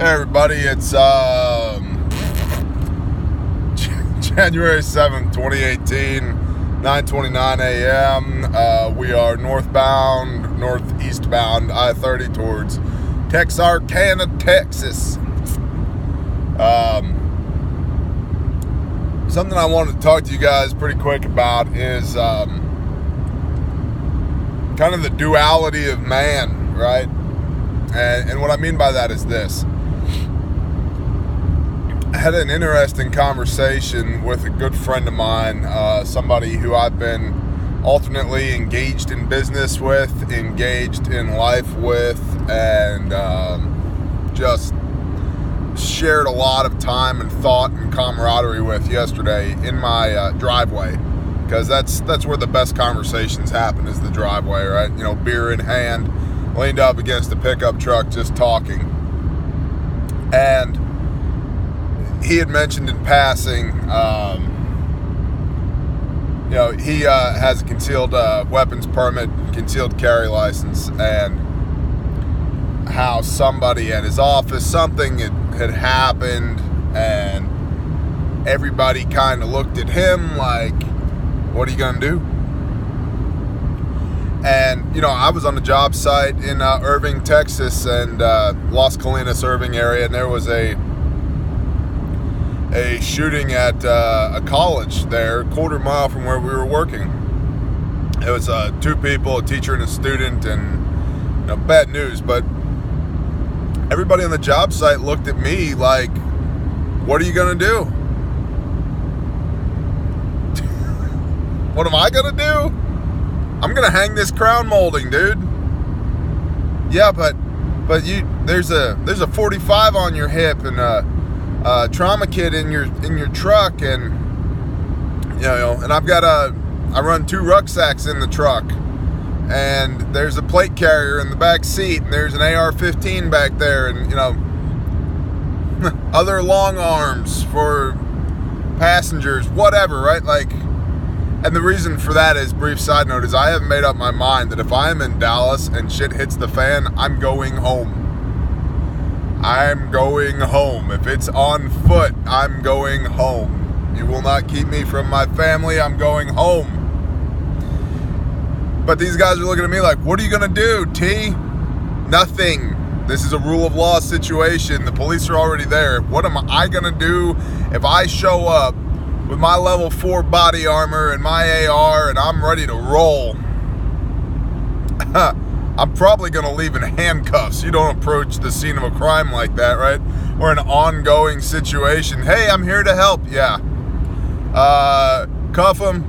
Hey everybody, it's January 7th, 2018, 9:29 a.m. We are northeastbound I-30 towards Texarkana, Texas. Something I wanted to talk to you guys pretty quick about is kind of the duality of man, right? And what I mean by that is this. I had an interesting conversation with a good friend of mine, somebody who I've been alternately engaged in business with, engaged in life with, and just shared a lot of time and thought and camaraderie with yesterday in my driveway, because that's where the best conversations happen, is the driveway, right? You know, beer in hand, leaned up against a pickup truck, just talking. And he had mentioned in passing, he has a concealed weapons permit, concealed carry license, and how somebody at his office, something had happened, and everybody kind of looked at him like, what are you gonna do? And, I was on the job site in Irving, Texas, and Las Colinas, Irving area, and there was a shooting at a college there, a quarter mile from where we were working. It was two people, a teacher and a student, and bad news, but everybody on the job site looked at me like, what are you gonna do? What am I gonna do? I'm gonna hang this crown molding, dude. Yeah, but there's a 45 on your hip and a trauma kit in your truck, and and I run 2 rucksacks in the truck, and there's a plate carrier in the back seat, and there's an AR-15 back there, and other long arms for passengers, whatever, right? Like, and the reason for that is, brief side note, is I have made up my mind that if I am in Dallas and shit hits the fan, I'm going home. I'm going home. If it's on foot, I'm going home. You will not keep me from my family. I'm going home. But these guys are looking at me like, what are you going to do, T? Nothing. This is a rule of law situation. The police are already there. What am I going to do if I show up with my level 4 body armor and my AR and I'm ready to roll? I'm probably going to leave in handcuffs. You don't approach the scene of a crime like that, right? Or an ongoing situation. Hey, I'm here to help. Yeah. Cuff him,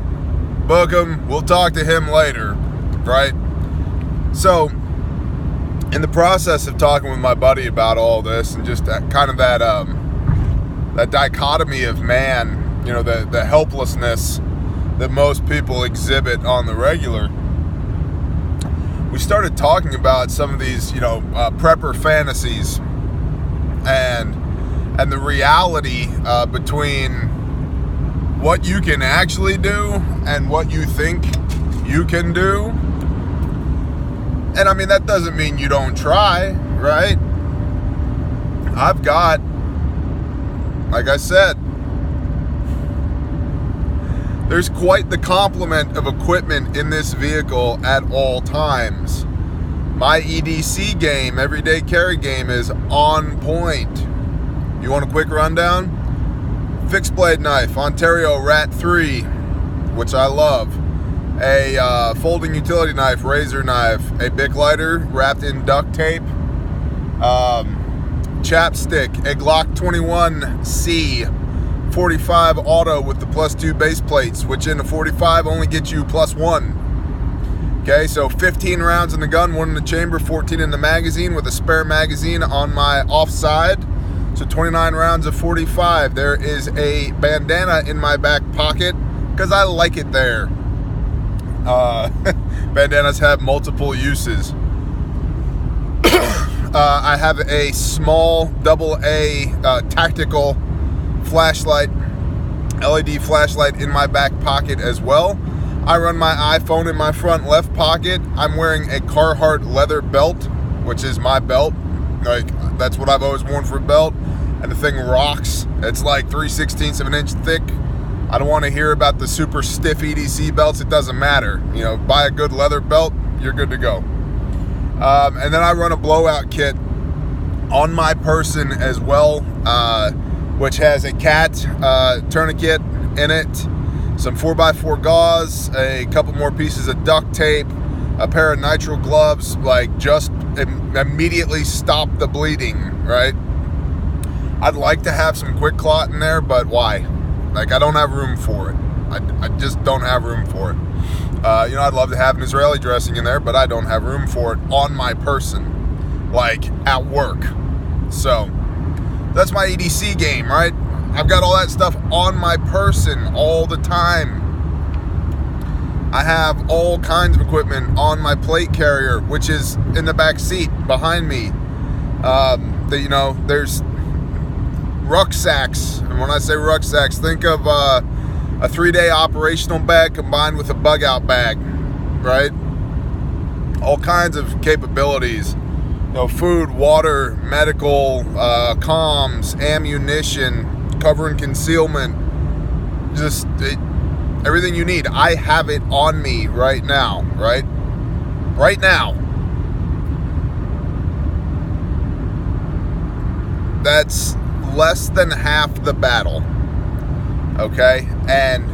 book him. We'll talk to him later, right? So, in the process of talking with my buddy about all this, and just that dichotomy of man, the helplessness that most people exhibit on the regular, we started talking about some of these, prepper fantasies and the reality between what you can actually do and what you think you can do. And I mean, that doesn't mean you don't try, right? I've got, like I said, there's quite the complement of equipment in this vehicle at all times. My EDC game, everyday carry game, is on point. You want a quick rundown? Fixed blade knife, Ontario Rat 3, which I love. A folding utility knife, razor knife, a Bic lighter wrapped in duct tape, chapstick, a Glock 21C 45 auto with the +2 base plates, which in a 45 only gets you +1. Okay, so 15 rounds in the gun, 1 in the chamber, 14 in the magazine, with a spare magazine on my offside. So 29 rounds of 45. There is a bandana in my back pocket because I like it there. Bandanas have multiple uses. I have a small AA tactical flashlight, LED flashlight in my back pocket as well. I run my iPhone in my front left pocket. I'm wearing a Carhartt leather belt, which is my belt. Like, that's what I've always worn for a belt. And the thing rocks. It's like 3/16 of an inch thick. I don't want to hear about the super stiff EDC belts. It doesn't matter. You know, buy a good leather belt, you're good to go. And then I run a blowout kit on my person as well, which has a cat tourniquet in it, some 4x4 gauze, a couple more pieces of duct tape, a pair of nitrile gloves, like just immediately stop the bleeding, right? I'd like to have some quick clot in there, but why? Like, I don't have room for it. I just don't have room for it. I'd love to have an Israeli dressing in there, but I don't have room for it on my person, like at work. So that's my EDC game, right? I've got all that stuff on my person all the time. I have all kinds of equipment on my plate carrier, which is in the back seat behind me. There's rucksacks. And when I say rucksacks, think of a 3-day operational bag combined with a bug out bag, right? All kinds of capabilities. Food, water, medical, comms, ammunition, cover and concealment, everything you need. I have it on me right now, right? Right now. That's less than half the battle, okay? And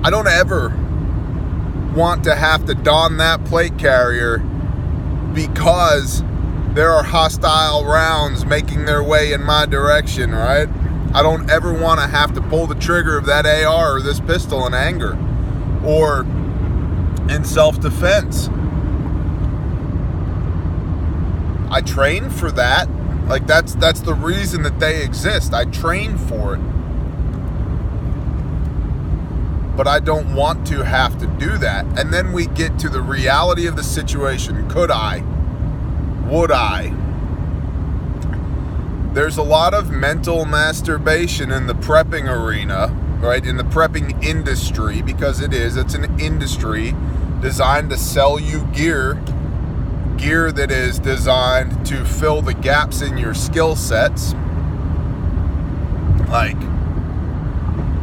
I don't ever want to have to don that plate carrier because there are hostile rounds making their way in my direction, right? I don't ever want to have to pull the trigger of that AR or this pistol in anger or in self-defense. I train for that. Like, that's the reason that they exist. I train for it. But I don't want to have to do that. And then we get to the reality of the situation. Could I? Would I? There's a lot of mental masturbation in the prepping arena, right? In the prepping industry, because it's an industry designed to sell you gear that is designed to fill the gaps in your skill sets. Like,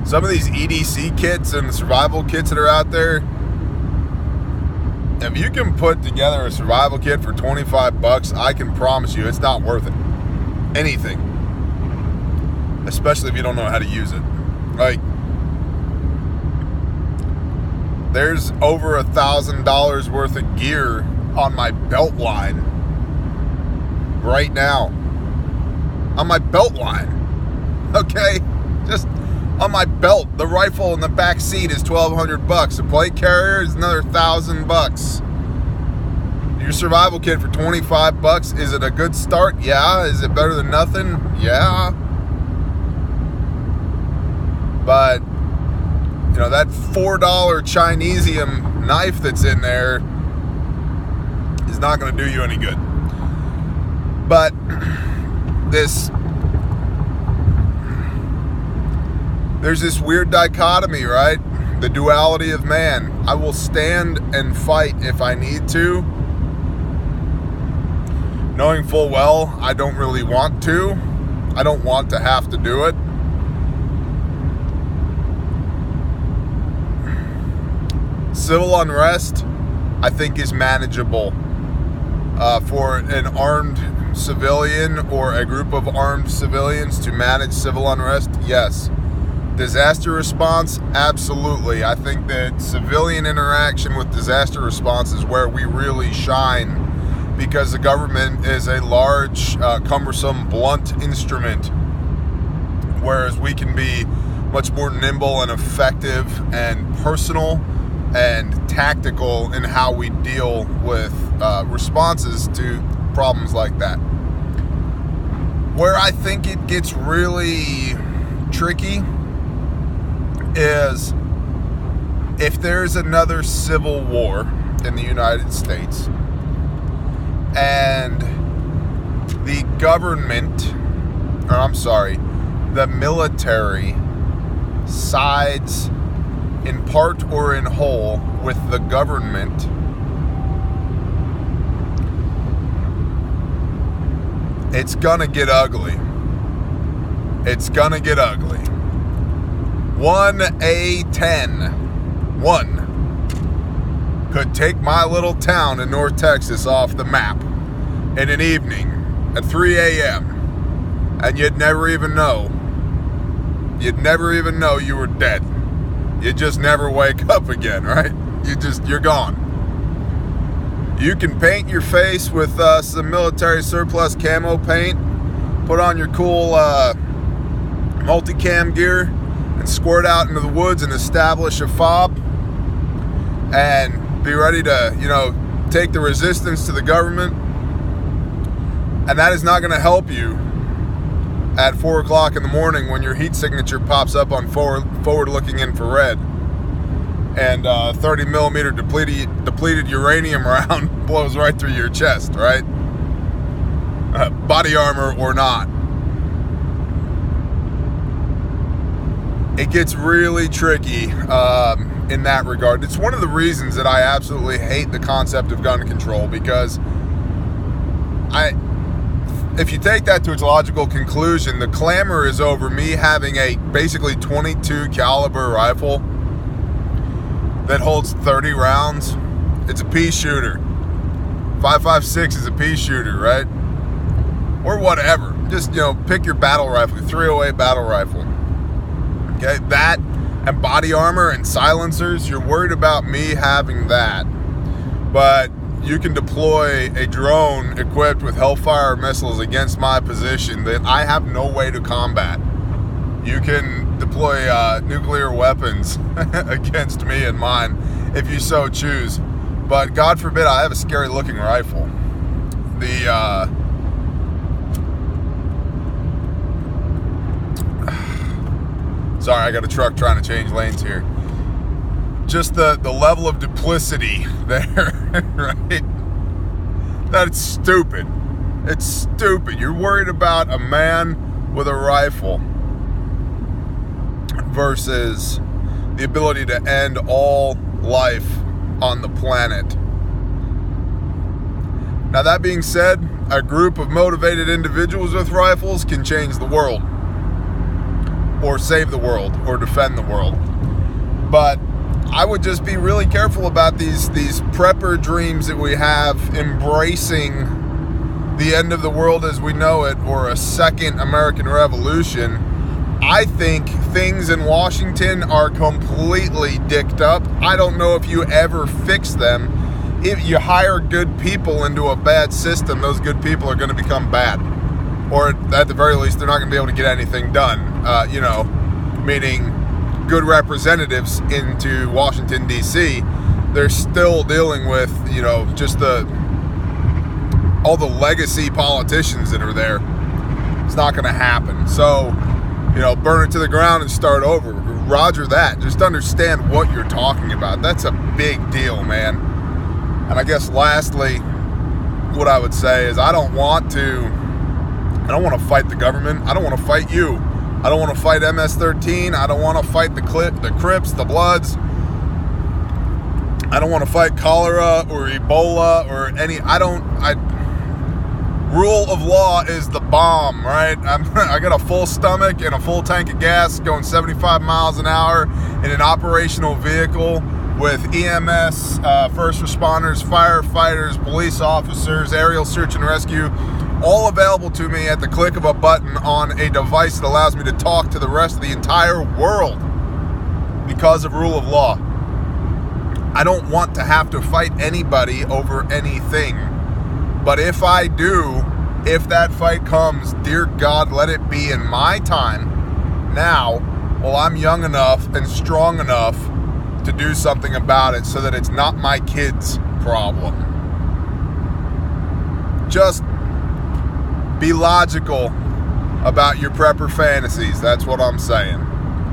some of these EDC kits and the survival kits that are out there, if you can put together a survival kit for $25, I can promise you it's not worth it. Anything. Especially if you don't know how to use it. Like, there's over $1,000 worth of gear on my belt line right now. On my belt line. Okay? Just on my belt. The rifle in the back seat is $1,200. The plate carrier is another $1,000. Your survival kit for $25. Is it a good start? Yeah. Is it better than nothing? Yeah. But that $4 Chinesium knife that's in there is not going to do you any good. But there's this weird dichotomy, right? The duality of man. I will stand and fight if I need to, knowing full well I don't really want to. I don't want to have to do it. Civil unrest, I think, is manageable. For an armed civilian or a group of armed civilians to manage civil unrest, yes. Disaster response, absolutely. I think that civilian interaction with disaster response is where we really shine, because the government is a large, cumbersome, blunt instrument, whereas we can be much more nimble and effective and personal and tactical in how we deal with responses to problems like that. Where I think it gets really tricky is if there's another civil war in the United States and the the military sides in part or in whole with the government it's gonna get ugly. It's gonna get ugly. 1 could take my little town in North Texas off the map in an evening at 3 a.m. and you'd never even know. You'd never even know you were dead. You just never wake up again, right? You're gone. You can paint your face with some military surplus camo paint, put on your cool multicam gear, and squirt out into the woods and establish a fob, and be ready to, take the resistance to the government. And that is not going to help you at 4 o'clock in the morning when your heat signature pops up on forward-looking infrared and 30 millimeter depleted uranium round blows right through your chest, right? Body armor or not. It gets really tricky in that regard. It's one of the reasons that I absolutely hate the concept of gun control, because if you take that to its logical conclusion, the clamor is over me having a basically 22 caliber rifle that holds 30 rounds. It's a pea shooter. 5.56 is a pea shooter, right? Or whatever. Just, pick your battle rifle, your 308 battle rifle. Okay, that and body armor and silencers, you're worried about me having that. But you can deploy a drone equipped with Hellfire missiles against my position that I have no way to combat. You can deploy nuclear weapons against me and mine if you so choose. But God forbid I have a scary looking rifle. Sorry, I got a truck trying to change lanes here. Just the level of duplicity there, right? That's stupid. It's stupid. You're worried about a man with a rifle versus the ability to end all life on the planet. Now, that being said, a group of motivated individuals with rifles can change the world, or save the world, or defend the world. But I would just be really careful about these prepper dreams that we have embracing the end of the world as we know it, or a second American Revolution. I think things in Washington are completely dicked up. I don't know if you ever fix them. If you hire good people into a bad system, those good people are going to become bad. Or at the very least, they're not going to be able to get anything done. Meaning good representatives into Washington, D.C., they're still dealing with, just all the legacy politicians that are there. It's not going to happen. So, burn it to the ground and start over. Roger that. Just understand what you're talking about. That's a big deal, man. And I guess lastly, what I would say is I don't want to fight the government. I don't want to fight you. I don't want to fight MS-13. I don't want to fight the Crips, the Bloods. I don't want to fight cholera or Ebola or any. Rule of law is the bomb, right? I got a full stomach and a full tank of gas going 75 miles an hour in an operational vehicle with EMS, first responders, firefighters, police officers, aerial search and rescue, all available to me at the click of a button on a device that allows me to talk to the rest of the entire world because of rule of law. I don't want to have to fight anybody over anything. But if I do, if that fight comes, dear God, let it be in my time now, while I'm young enough and strong enough to do something about it so that it's not my kids' problem. Just be logical about your prepper fantasies. That's what I'm saying.